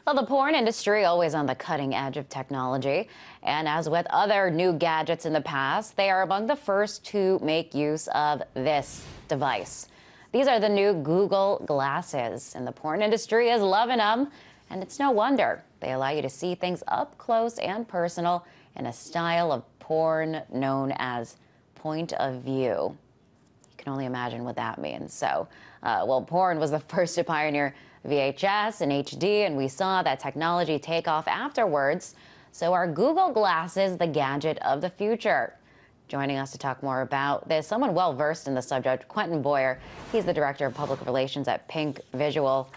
Well, the porn industry always on the cutting edge of technology. And as with other new gadgets in the past, they are among the first to make use of this device. These are the new Google glasses, and the porn industry is loving them. And it's no wonder. They allow you to see things up close and personal in a style of porn known as point of view. You can only imagine what that means. So, well, porn was the first to pioneer VHS and HD, and we saw that technology take off afterwards. So are Google glasses the gadget of the future? Joining us to talk more about this, someone well versed in the subject, Quentin. He's the director of public relations at Pink Visual.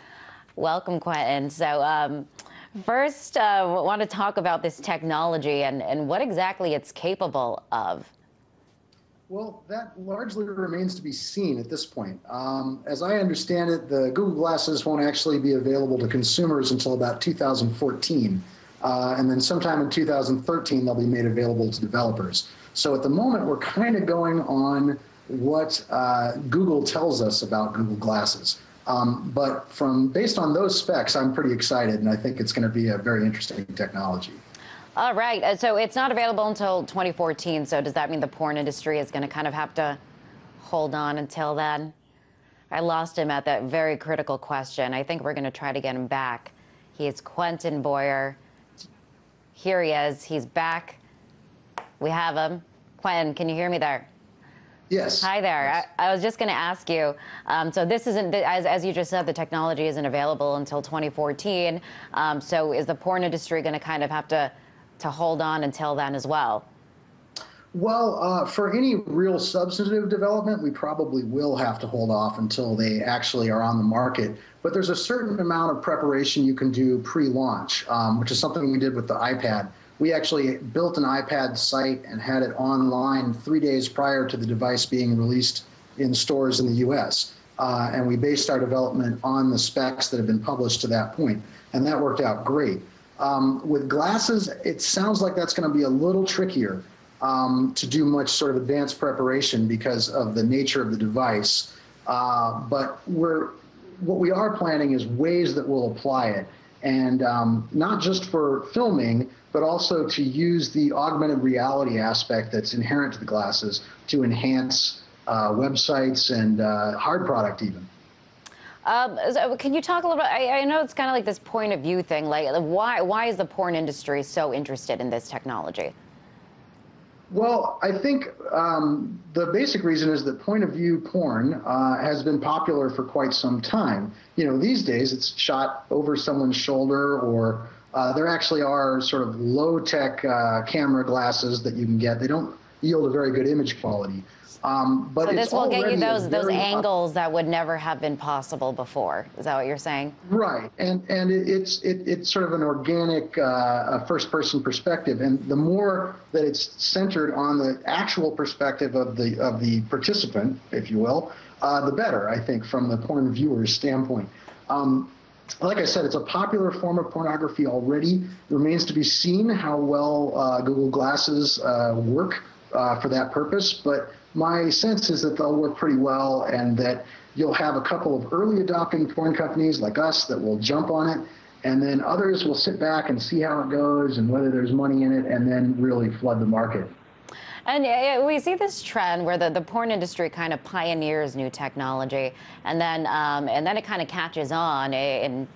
Welcome, Quentin. So first, want to talk about this technology and what exactly it's capable of. Well, that largely remains to be seen at this point. As I understand it, the Google Glasses won't actually be available to consumers until about 2014. And then sometime in 2013, they'll be made available to developers. So at the moment, we're kind of going on what Google tells us about Google Glasses. But based on those specs, I'm pretty excited, and I think it's going to be a very interesting technology. All right. So it's not available until 2014. So does that mean the porn industry is going to kind of have to hold on until then? I lost him at that very critical question. I think we're going to try to get him back. He is Quentin Boyer. Here he is. He's back. We have him. Quentin, can you hear me there? Yes. Hi there. Yes. I was just going to ask you, so this isn't, as you just said, the technology isn't available until 2014. So is the porn industry going to kind of have to hold on until then as well? Well, for any real substantive development, we probably will have to hold off until they actually are on the market. But there's a certain amount of preparation you can do pre-launch, which is something we did with the iPad. We actually built an iPad site and had it online 3 days prior to the device being released in stores in the US. And we based our development on the specs that have been published to that point. And that worked out great. With glasses, it sounds like that's going to be a little trickier to do much sort of advanced preparation because of the nature of the device. But what we are planning is ways that we'll apply it, and not just for filming, but also to use the augmented reality aspect that's inherent to the glasses to enhance websites and hard product even. So can you talk a little bit? I know it's kind of like this point of view thing. Like, why is the porn industry so interested in this technology? Well, I think the basic reason is that point of view porn has been popular for quite some time. You know, these days it's shot over someone's shoulder, or there actually are sort of low-tech camera glasses that you can get. They don't yield a very good image quality. But so this will get you those angles that would never have been possible before. Is that what you're saying? Right, and it's sort of an organic first-person perspective, and the more that it's centered on the actual perspective of the participant, if you will, the better, I think, from the porn viewer's standpoint. Like I said, it's a popular form of pornography already. It remains to be seen how well Google Glasses work for that purpose, but my sense is that they'll work pretty well, and that you'll have a couple of early adopting porn companies like us that will jump on it, and then others will sit back and see how it goes and whether there's money in it, and then really flood the market. And we see this trend where the porn industry kind of pioneers new technology, and then it kind of catches on in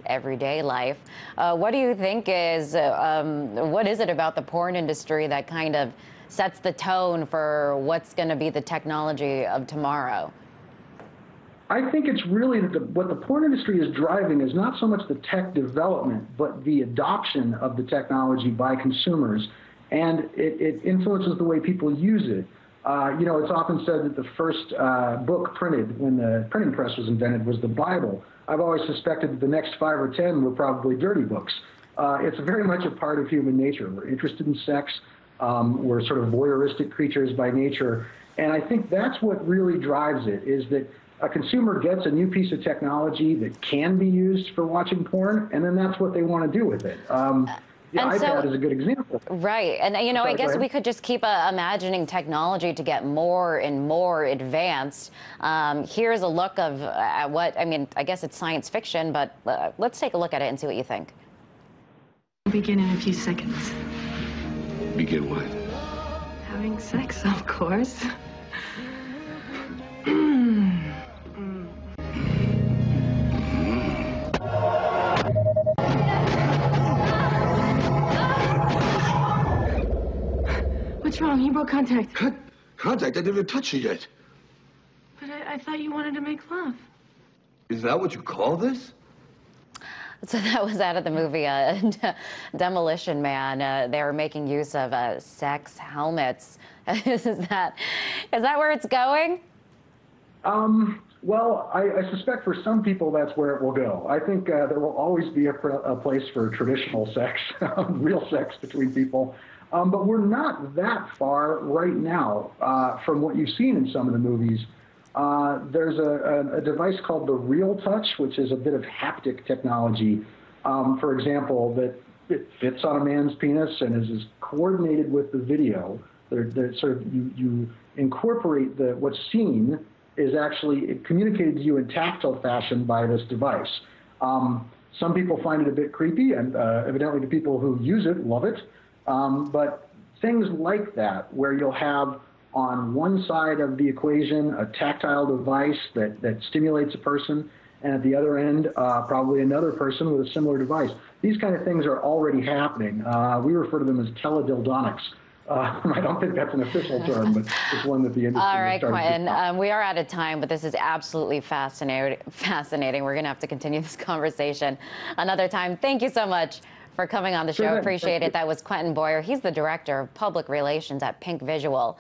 everyday life. What do you think is what is it about the porn industry that kind of sets the tone for what's going to be the technology of tomorrow? I think it's really that what the porn industry is driving is not so much the tech development, but the adoption of the technology by consumers, and it influences the way people use it. You know, it's often said that the first book printed when the printing press was invented was the Bible. I've always suspected that the next 5 or 10 were probably dirty books. It's very much a part of human nature. We're interested in sex. We're sort of voyeuristic creatures by nature. And I think that's what really drives it, is that a consumer gets a new piece of technology that can be used for watching porn, and then that's what they want to do with it. the And iPad is a good example. Right. And, you know, Sorry, I guess go we ahead. could just keep imagining technology to get more and more advanced. Here's a look of what, I mean, I guess it's science fiction, but let's take a look at it and see what you think. Begin in a few seconds. Begin what? Having sex, of course. What's wrong? He broke contact. Contact? I didn't even touch you yet. But I thought you wanted to make love. Is that what you call this? So that was out of the movie Demolition Man. They were making use of sex helmets. Is that where it's going? Well, I suspect for some people that's where it will go. I think there will always be a place for traditional sex, real sex between people. But we're not that far right now from what you've seen in some of the movies. There's a device called the Real Touch, which is a bit of haptic technology, for example, that it fits on a man's penis and is coordinated with the video. They're sort of, you incorporate what's seen is actually communicated to you in tactile fashion by this device. Some people find it a bit creepy, and evidently the people who use it love it. But things like that, where you'll have on one side of the equation a tactile device that stimulates a person, and at the other end, probably another person with a similar device. These kind of things are already happening. We refer to them as teledildonics. I don't think that's an official term, but it's one that the industry All right, has started Quentin, we are out of time, but this is absolutely fascinating. We're going to have to continue this conversation another time. Thank you so much for coming on the show. Sure, Appreciate it. That was Quentin Boyer. He's the Director of Public Relations at Pink Visual.